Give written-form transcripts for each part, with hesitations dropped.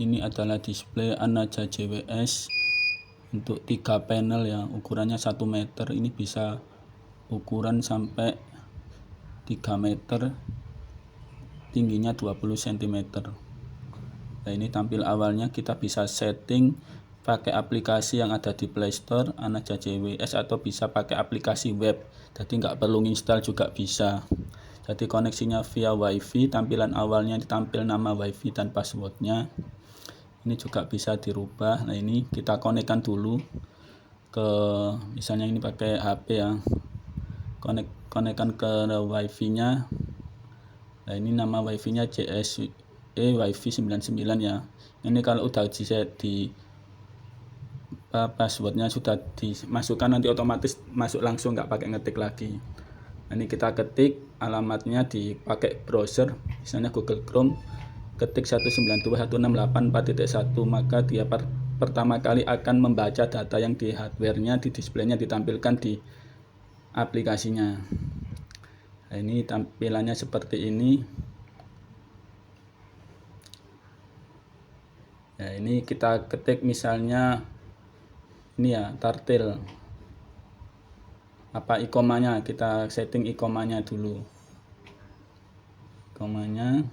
ini adalah display Anaja JWS untuk 3 panel ya, ukurannya 1 meter. Ini bisa ukuran sampai 3 meter, tingginya 20 cm. Nah, ini tampil awalnya. Kita bisa setting pakai aplikasi yang ada di Play Store Anaja JWS, atau bisa pakai aplikasi web, jadi nggak perlu install juga bisa. Jadi koneksinya via wifi, tampilan awalnya ditampil nama wifi dan passwordnya. Ini juga bisa dirubah. Nah, ini kita konekkan dulu ke, misalnya ini pakai HP ya, konekkan ke wifi nya. Nah, ini nama wifi nya JSE wifi 99 ya. Ini kalau udah di passwordnya sudah dimasukkan, nanti otomatis masuk langsung, nggak pakai ngetik lagi. Ini kita ketik alamatnya dipakai browser, misalnya Google Chrome, ketik 192.168.4.1, maka dia pertama kali akan membaca data yang di hardware-nya, di display-nya ditampilkan di aplikasinya. Nah, ini tampilannya seperti ini. Nah, ini kita ketik misalnya ini ya, tartil apa ikomanya, kita setting ikomanya dulu. Ikomanya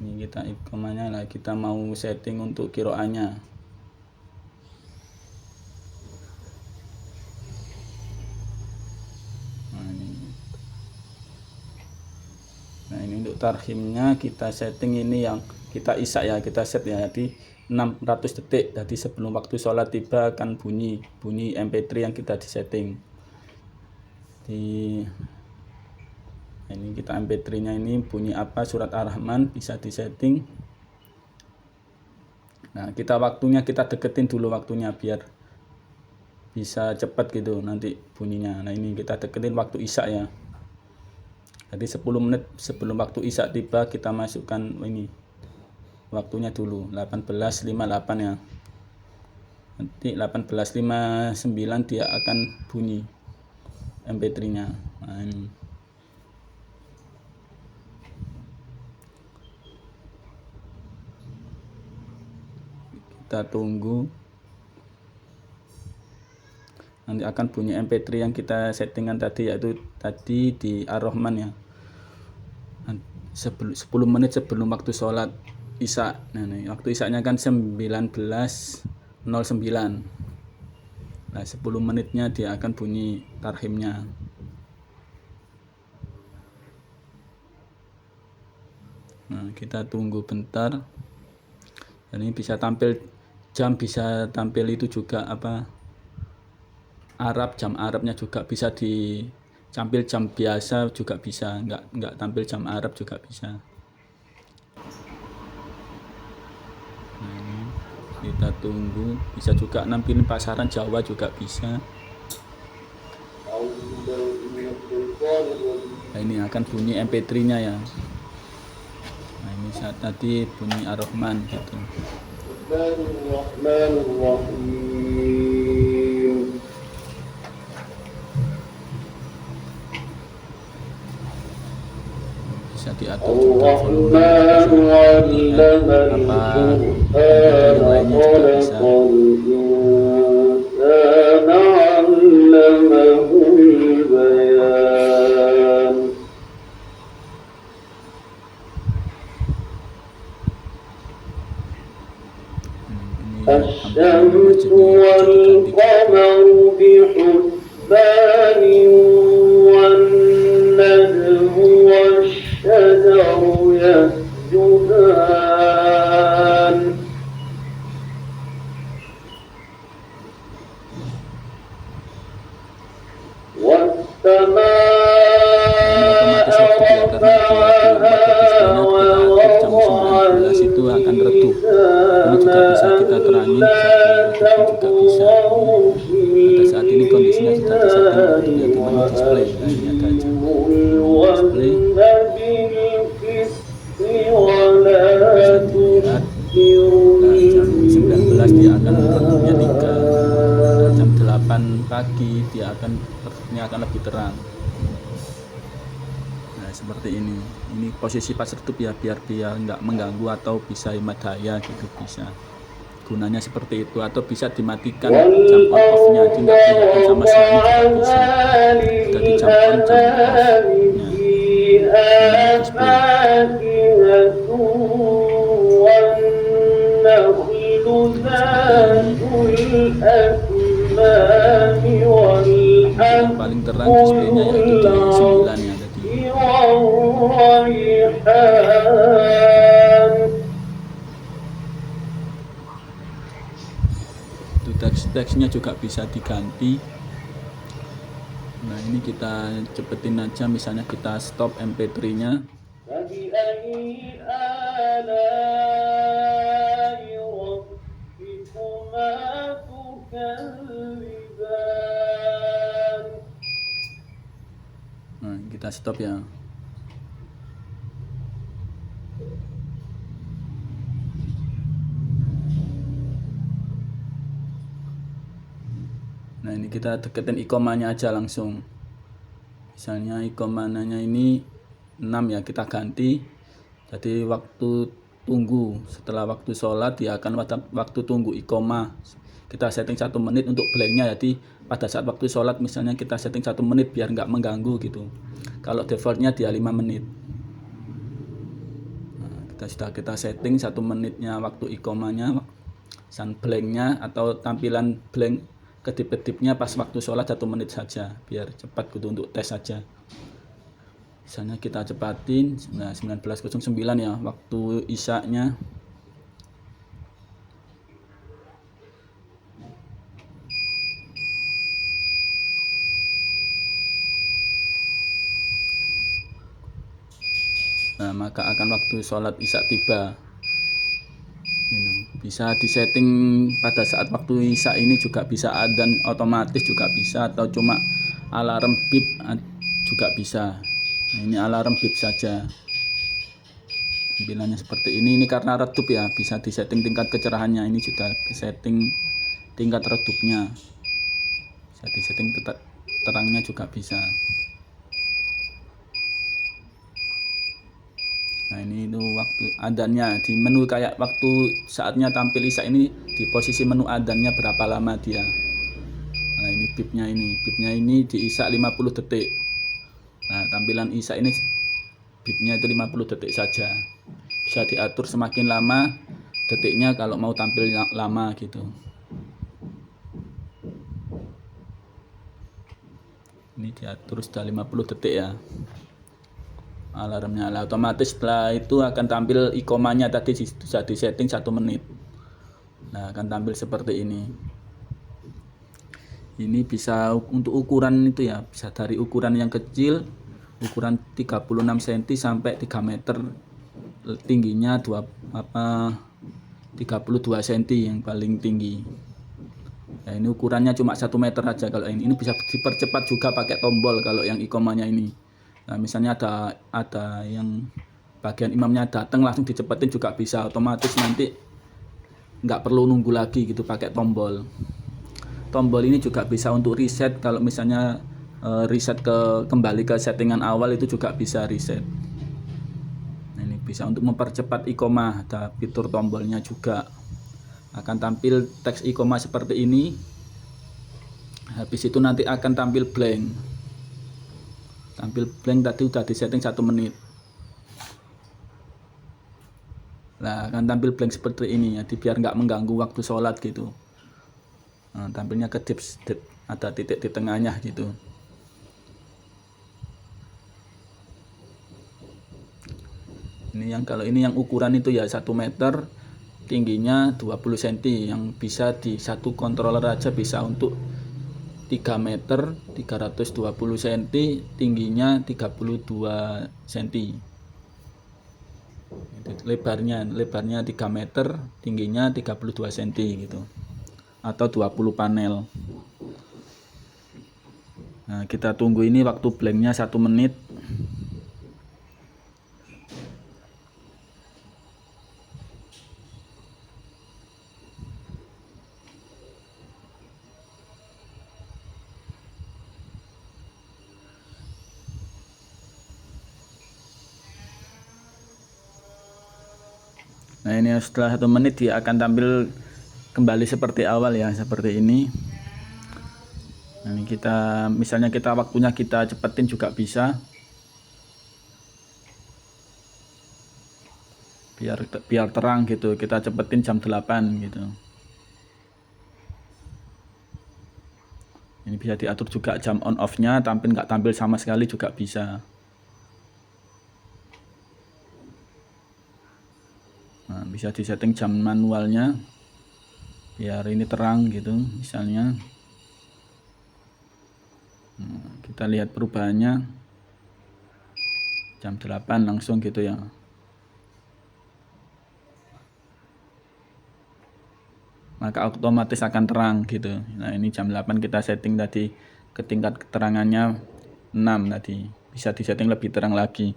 ini, kita ikomanya lah, kita mau setting untuk kiroannya. Nah, ini untuk tarhimnya kita setting, ini yang kita isak ya, kita set ya di 600 detik. Jadi sebelum waktu sholat tiba akan bunyi MP3 yang kita disetting. Nah, ini kita MP3 nya ini bunyi apa, surat Ar-Rahman, bisa disetting. Nah, kita waktunya kita deketin dulu waktunya biar bisa cepat gitu nanti bunyinya. Nah, ini kita deketin waktu isya ya. Jadi 10 menit sebelum waktu isya tiba kita masukkan ini waktunya dulu, 18.58 ya. Nanti 18.59 dia akan bunyi MP3 nya. Nah, ini. Kita tunggu, nanti akan bunyi MP3 yang kita settingan tadi, yaitu tadi di Ar-Rahman ya, 10 menit sebelum waktu sholat isya. Nah, nih, waktu isyanya kan 19.09. Nah, 10 menitnya dia akan bunyi tarhimnya. Nah, kita tunggu bentar. Dan ini bisa tampil jam, bisa tampil itu juga apa, Arab, jam Arabnya juga bisa ditampil, jam biasa juga bisa, nggak tampil jam Arab juga bisa. Nah, ini kita tunggu, bisa juga nampilin pasaran Jawa juga bisa. Nah, ini akan bunyi MP3 nya ya. Nah, ini saat tadi bunyi Ar-Rahman gitu. Bisa diatur juga volume, apa yang lainnya juga bisa. الشمس والقمر بحسبان والنجم والشجر يسجدان والسماء رفعها ووضع itu akan redup. Ini juga bisa kita terangin, juga bisa. Pada saat ini kondisinya sudah disetting untuk yang dimana display. Nah, ini ada jam display. Bisa dilihat. Nah, jam 19 dia akan redupnya 3. Dan jam 8 pagi dia akan redupnya akan lebih terang. Nah, seperti ini posisi pas redup ya, biar nggak mengganggu atau bisa hemat daya gitu, bisa gunanya seperti itu. Atau bisa dimatikan jam on off nya, jadi nggak kelihatan sama sekali juga bisa. Jadi jam on jam off nya ini display. Nah, seperti ini. Untuk yang paling terang displaynya yaitu di 9 ya tadi. Itu teksnya juga bisa diganti. Nah, ini kita cepetin aja, misalnya kita stop MP3 nya. Nah, kita stop ya. Nah, ini kita deketin ikomanya aja langsung. Misalnya ikomananya ini 6 ya, kita ganti. Jadi waktu tunggu, setelah waktu sholat dia akan waktu tunggu ikoma. Kita setting 1 menit untuk blanknya, jadi pada saat waktu sholat misalnya kita setting 1 menit biar nggak mengganggu gitu. Kalau defaultnya dia 5 menit. Nah, kita setting 1 menitnya waktu ikomanya, dan blanknya atau tampilan blank kedip-kedipnya pas waktu sholat 1 menit saja, biar cepat gitu untuk tes saja. Misalnya kita cepatin, nah 19.09 ya waktu isya-nya. Nah, maka akan waktu sholat isya tiba. Bisa disetting pada saat waktu isya ini juga bisa, adzan otomatis juga bisa, atau cuma alarm bip juga bisa. Nah, ini alarm bip saja. Tampilannya seperti ini karena redup ya, bisa disetting tingkat kecerahannya. Ini juga setting tingkat redupnya, bisa disetting terangnya juga bisa. Nah, ini itu waktu adzannya di menu, kayak waktu saatnya tampil isya ini di posisi menu adzannya berapa lama dia. Nah, ini bipnya ini di isya 50 detik. Nah, tampilan isya ini bipnya itu 50 detik saja. Bisa diatur semakin lama detiknya kalau mau tampil lama gitu. Ini diatur sudah 50 detik ya alarmnya. Nah, otomatis setelah itu akan tampil ikomanya tadi sudah disetting 1 menit. Nah, akan tampil seperti ini. Ini bisa untuk ukuran itu ya, bisa dari ukuran yang kecil, ukuran 36 cm sampai 3 meter, tingginya 32 cm yang paling tinggi. Nah, ini ukurannya cuma 1 meter aja kalau ini bisa dipercepat juga pakai tombol kalau yang ikomanya ini. Nah, misalnya ada yang bagian imamnya datang langsung dicepetin juga bisa, otomatis nanti nggak perlu nunggu lagi gitu pakai tombol. Tombol ini juga bisa untuk reset, kalau misalnya reset kembali ke settingan awal itu juga bisa reset. Nah, ini bisa untuk mempercepat ikomah, ada fitur tombolnya juga. Akan tampil teks ikomah seperti ini. Habis itu nanti akan tampil blank. Tampil blank tadi udah disetting 1 menit. Nah, akan tampil blank seperti ini ya, biar nggak mengganggu waktu sholat gitu. Nah, tampilnya kedip, ada titik di tengahnya gitu. Ini kalau ini yang ukuran itu ya 1 meter, tingginya 20 cm, yang bisa di satu controller aja bisa untuk 3 meter 320 cm, tingginya 32 cm. Lebarnya 3 meter, tingginya 32 cm gitu. Atau 20 panel. Nah, kita tunggu ini waktu blanknya 1 menit. Nah ini setelah 1 menit dia akan tampil kembali seperti awal ya, seperti ini. Nah, ini kita misalnya waktunya kita cepetin juga bisa, biar terang gitu, kita cepetin jam 8 gitu. Ini bisa diatur juga jam on off nya, nggak tampil sama sekali juga bisa. Nah, bisa disetting jam manualnya biar ini terang gitu misalnya. Nah, kita lihat perubahannya jam 8 langsung gitu ya. Maka otomatis akan terang gitu. Nah ini jam 8 kita setting tadi ke tingkat keterangannya 6 tadi, bisa disetting lebih terang lagi.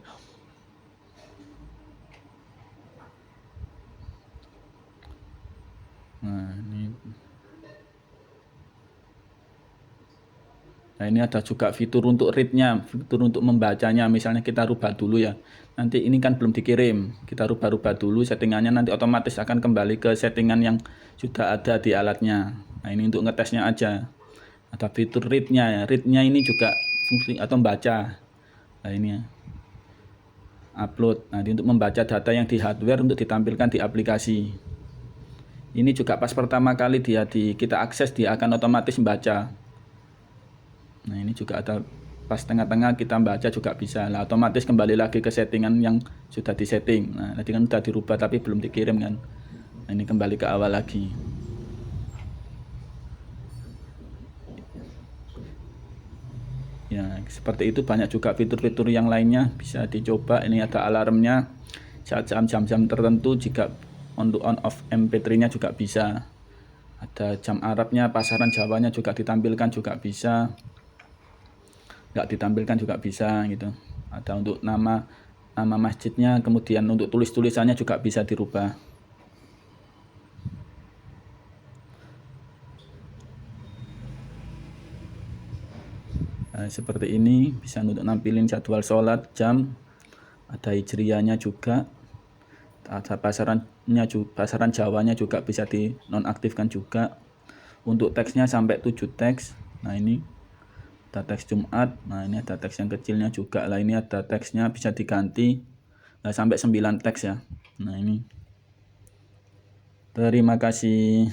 Nah ini ada juga fitur untuk read-nya, fitur untuk membacanya. Misalnya kita rubah dulu ya, nanti ini kan belum dikirim, kita rubah-rubah dulu settingannya, nanti otomatis akan kembali ke settingan yang sudah ada di alatnya. Nah ini untuk ngetesnya aja. Ada fitur read-nya ya, read-nya ini juga fungsi atau membaca. Nah ini ya, upload. Nah ini untuk membaca data yang di hardware untuk ditampilkan di aplikasi. Ini juga pas pertama kali kita akses, dia akan otomatis membaca. Nah ini juga ada pas tengah-tengah kita baca juga bisa. Nah otomatis kembali lagi ke settingan yang sudah disetting. Nah tadi kan sudah dirubah tapi belum dikirim kan. Nah ini kembali ke awal lagi. Ya seperti itu, banyak juga fitur-fitur yang lainnya bisa dicoba. Ini ada alarmnya saat jam-jam tertentu, jika on off MP3 nya juga bisa. Ada jam Arabnya, pasaran Jawanya juga ditampilkan juga bisa, nggak ditampilkan juga bisa gitu. Ada untuk nama masjidnya, kemudian untuk tulisannya juga bisa dirubah. Nah, seperti ini bisa untuk nampilin jadwal sholat, jam, ada hijriyahnya juga, ada pasaran Jawanya juga bisa dinonaktifkan juga. Untuk teksnya sampai 7 teks. Nah ini ada teks Jumat, nah ini ada teks yang kecilnya juga lah, ini ada teksnya bisa diganti, nah, sampai 9 teks ya. Nah ini terima kasih.